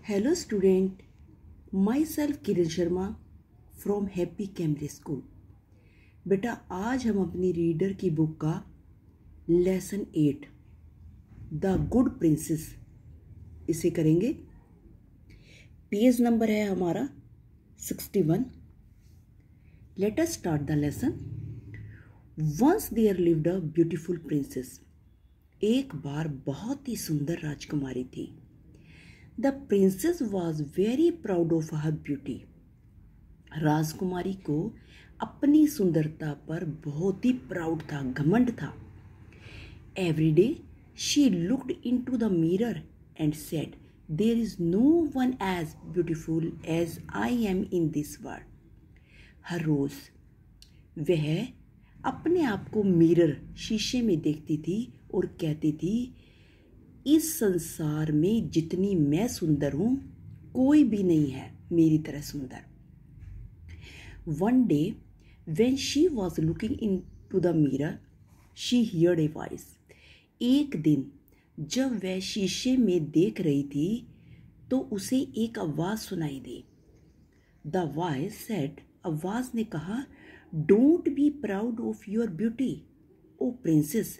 Hello student, myself Kiran Sharma from happy कैमरे school. बेटा आज हम अपनी रीडर की बुक का लेसन 8 द गुड प्रिंसेस इसे करेंगे। पेज नंबर है हमारा 61। Let us start the lesson. Once there lived a beautiful princess. एक बार बहुत ही सुंदर राजकुमारी थी। The princess was very proud of her beauty. राजकुमारी को अपनी सुंदरता पर बहुत ही प्राउड था, घमंड था। Every day she looked in to the mirror and said, there is no one as beautiful as I am in this world. हर रोज वह अपने आप को मिरर शीशे में देखती थी और कहती थी, इस संसार में जितनी मैं सुंदर हूँ कोई भी नहीं है मेरी तरह सुंदर। One day when she was looking in to the mirror she heard a voice. एक दिन जब वह शीशे में देख रही थी तो उसे एक आवाज़ सुनाई दी। द वॉइस सेड, आवाज़ ने कहा, don't be proud of your beauty o princess.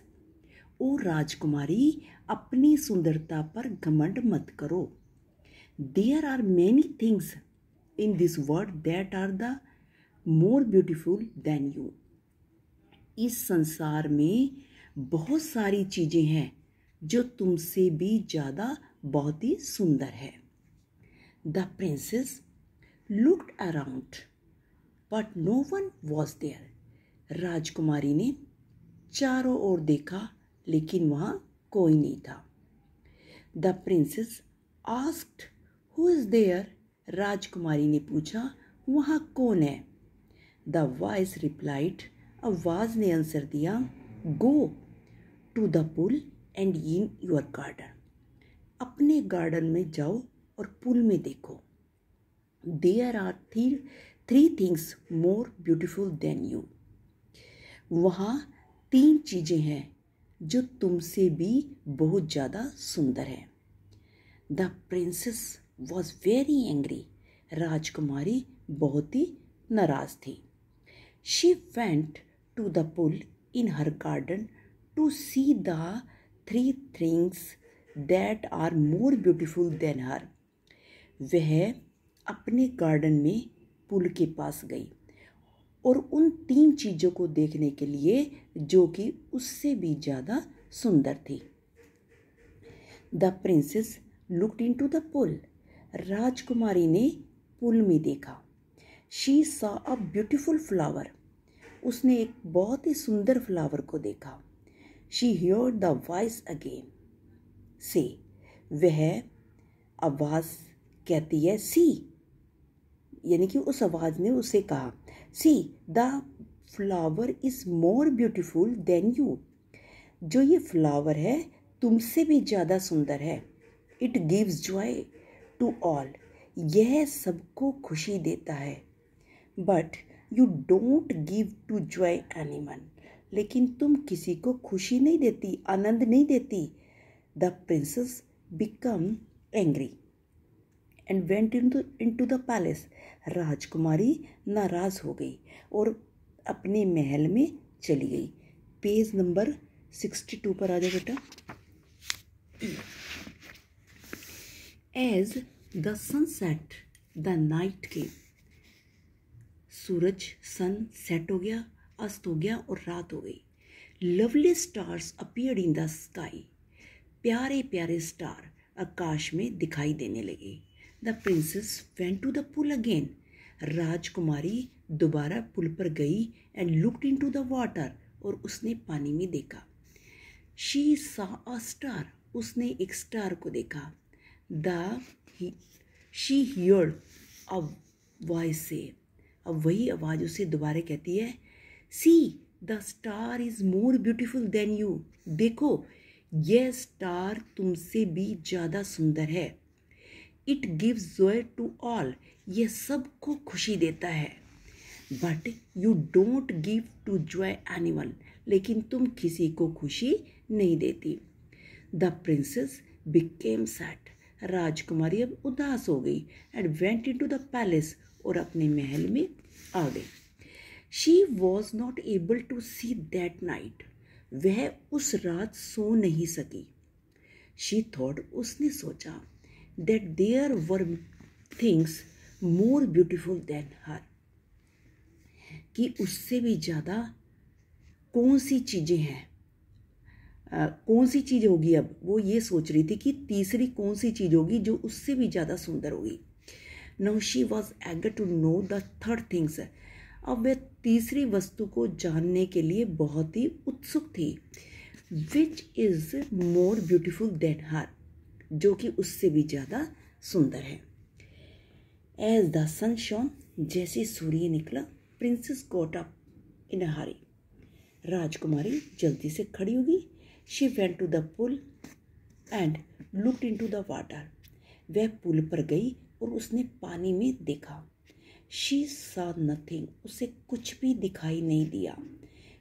O राजकुमारी, अपनी सुंदरता पर घमंड मत करो। There are many things in this world that are the more beautiful than you. इस संसार में बहुत सारी चीज़ें हैं जो तुमसे भी ज़्यादा बहुत ही सुंदर है। The princess looked around but no one was there. राजकुमारी ने चारों ओर देखा लेकिन वहाँ कोई नहीं था। The princess asked, who is there. राजकुमारी ने पूछा, वहाँ कौन है। द वॉइस रिप्लाइड, आवाज़ ने आंसर दिया, go to the pool and in your garden. अपने गार्डन में जाओ और पुल में देखो। There are three things more beautiful than you. वहाँ 3 चीज़ें हैं जो तुमसे भी बहुत ज़्यादा सुंदर है। The princess was very angry. राजकुमारी बहुत ही नाराज थी। She went to the pool in her garden to see the 3 things that are more beautiful than her. वह अपने गार्डन में पुल के पास गई और उन 3 चीज़ों को देखने के लिए जो कि उससे भी ज़्यादा सुंदर थी। The princess looked in to the pool. राजकुमारी ने पुल में देखा। She saw a beautiful flower. उसने एक बहुत ही सुंदर फ्लावर को देखा। She heard the voice again से। वह आवाज़ कहती है, सी, यानी कि उस आवाज़ ने उसे कहा, see the flower is more beautiful than you. जो ये फ्लावर है तुमसे भी ज़्यादा सुंदर है। It gives joy to all. यह सबको खुशी देता है। But you don't give to joy anyone. लेकिन तुम किसी को खुशी नहीं देती, आनंद नहीं देती। The princess become angry and went into the palace. राजकुमारी नाराज हो गई और अपने महल में चली गई। पेज नंबर 62 पर आ जाओ बेटा। As the sun set the night came. सूरज सन सेट हो गया, अस्त हो गया और रात हो गई। Lovely stars appeared in the sky. प्यारे प्यारे स्टार आकाश में दिखाई देने लगे। The princess went to the pool again. राजकुमारी दोबारा पुल पर गई and looked in to the water और उसने पानी में देखा। She saw a star. उसने एक स्टार को देखा। शी हियर्ड अ वॉइस से। अब वही आवाज़ उसे दोबारा कहती है, see the star is more beautiful than you. देखो यह स्टार तुमसे भी ज़्यादा सुंदर है। It gives joy to all. यह सबको खुशी देता है। But you don't give to joy anyone. लेकिन तुम किसी को खुशी नहीं देती। The princess became sad. राजकुमारी अब उदास हो गई and went into the palace, और अपने महल में आ गई। She was not able to see that night, वह उस रात सो नहीं सकी। शी थॉट, उसने सोचा, that there were things more beautiful than her, कि उससे भी ज़्यादा कौन सी चीज़ें हैं, कौन सी चीज़ होगी। अब वो ये सोच रही थी कि तीसरी कौन सी चीज़ होगी जो उससे भी ज़्यादा सुंदर होगी। Now she was eager to know the third things, अब वह तीसरी वस्तु को जानने के लिए बहुत ही उत्सुक थी। Which is more beautiful than her, जो कि उससे भी ज़्यादा सुंदर है। एज द सन शॉन, जैसे सूर्य निकला, princess got up in a hurry, राजकुमारी जल्दी से खड़ी होगी। She went to the pool and looked into the water, वह पुल पर गई और उसने पानी में देखा। शी सॉ नथिंग, उसे कुछ भी दिखाई नहीं दिया।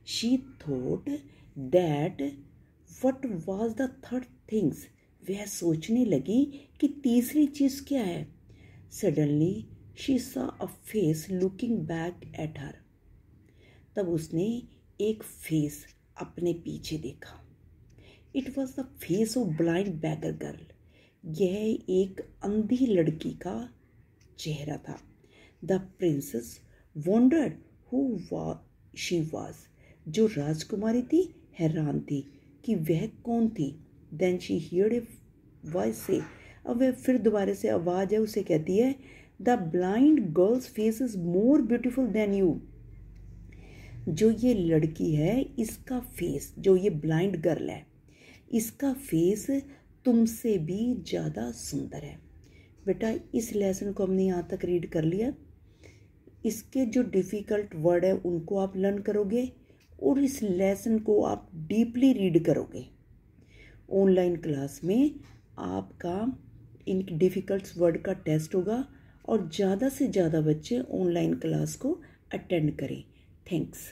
She thought that what was the third things, वह सोचने लगी कि तीसरी चीज़ क्या है। Suddenly she saw a face looking back at her, तब उसने एक फेस अपने पीछे देखा। It was the face of blind beggar girl, यह एक अंधी लड़की का चेहरा था। The princess wondered who she was, जो राजकुमारी थी हैरान थी कि वह कौन थी। Then she heard a voice से, अब वह फिर दोबारा से आवाज़ है उसे कहती है, the blind girl's face is more beautiful than you, जो ये लड़की है इसका फेस, जो ये ब्लाइंड गर्ल है इसका फेस तुमसे भी ज़्यादा सुंदर है। बेटा इस लेसन को हमने यहाँ तक रीड कर लिया। इसके जो डिफ़िकल्ट वर्ड है उनको आप लर्न करोगे और इस लेसन को आप डीपली रीड करोगे। ऑनलाइन क्लास में आपका इन डिफ़िकल्ट वर्ड का टेस्ट होगा और ज़्यादा से ज़्यादा बच्चे ऑनलाइन क्लास को अटेंड करें। थैंक्स।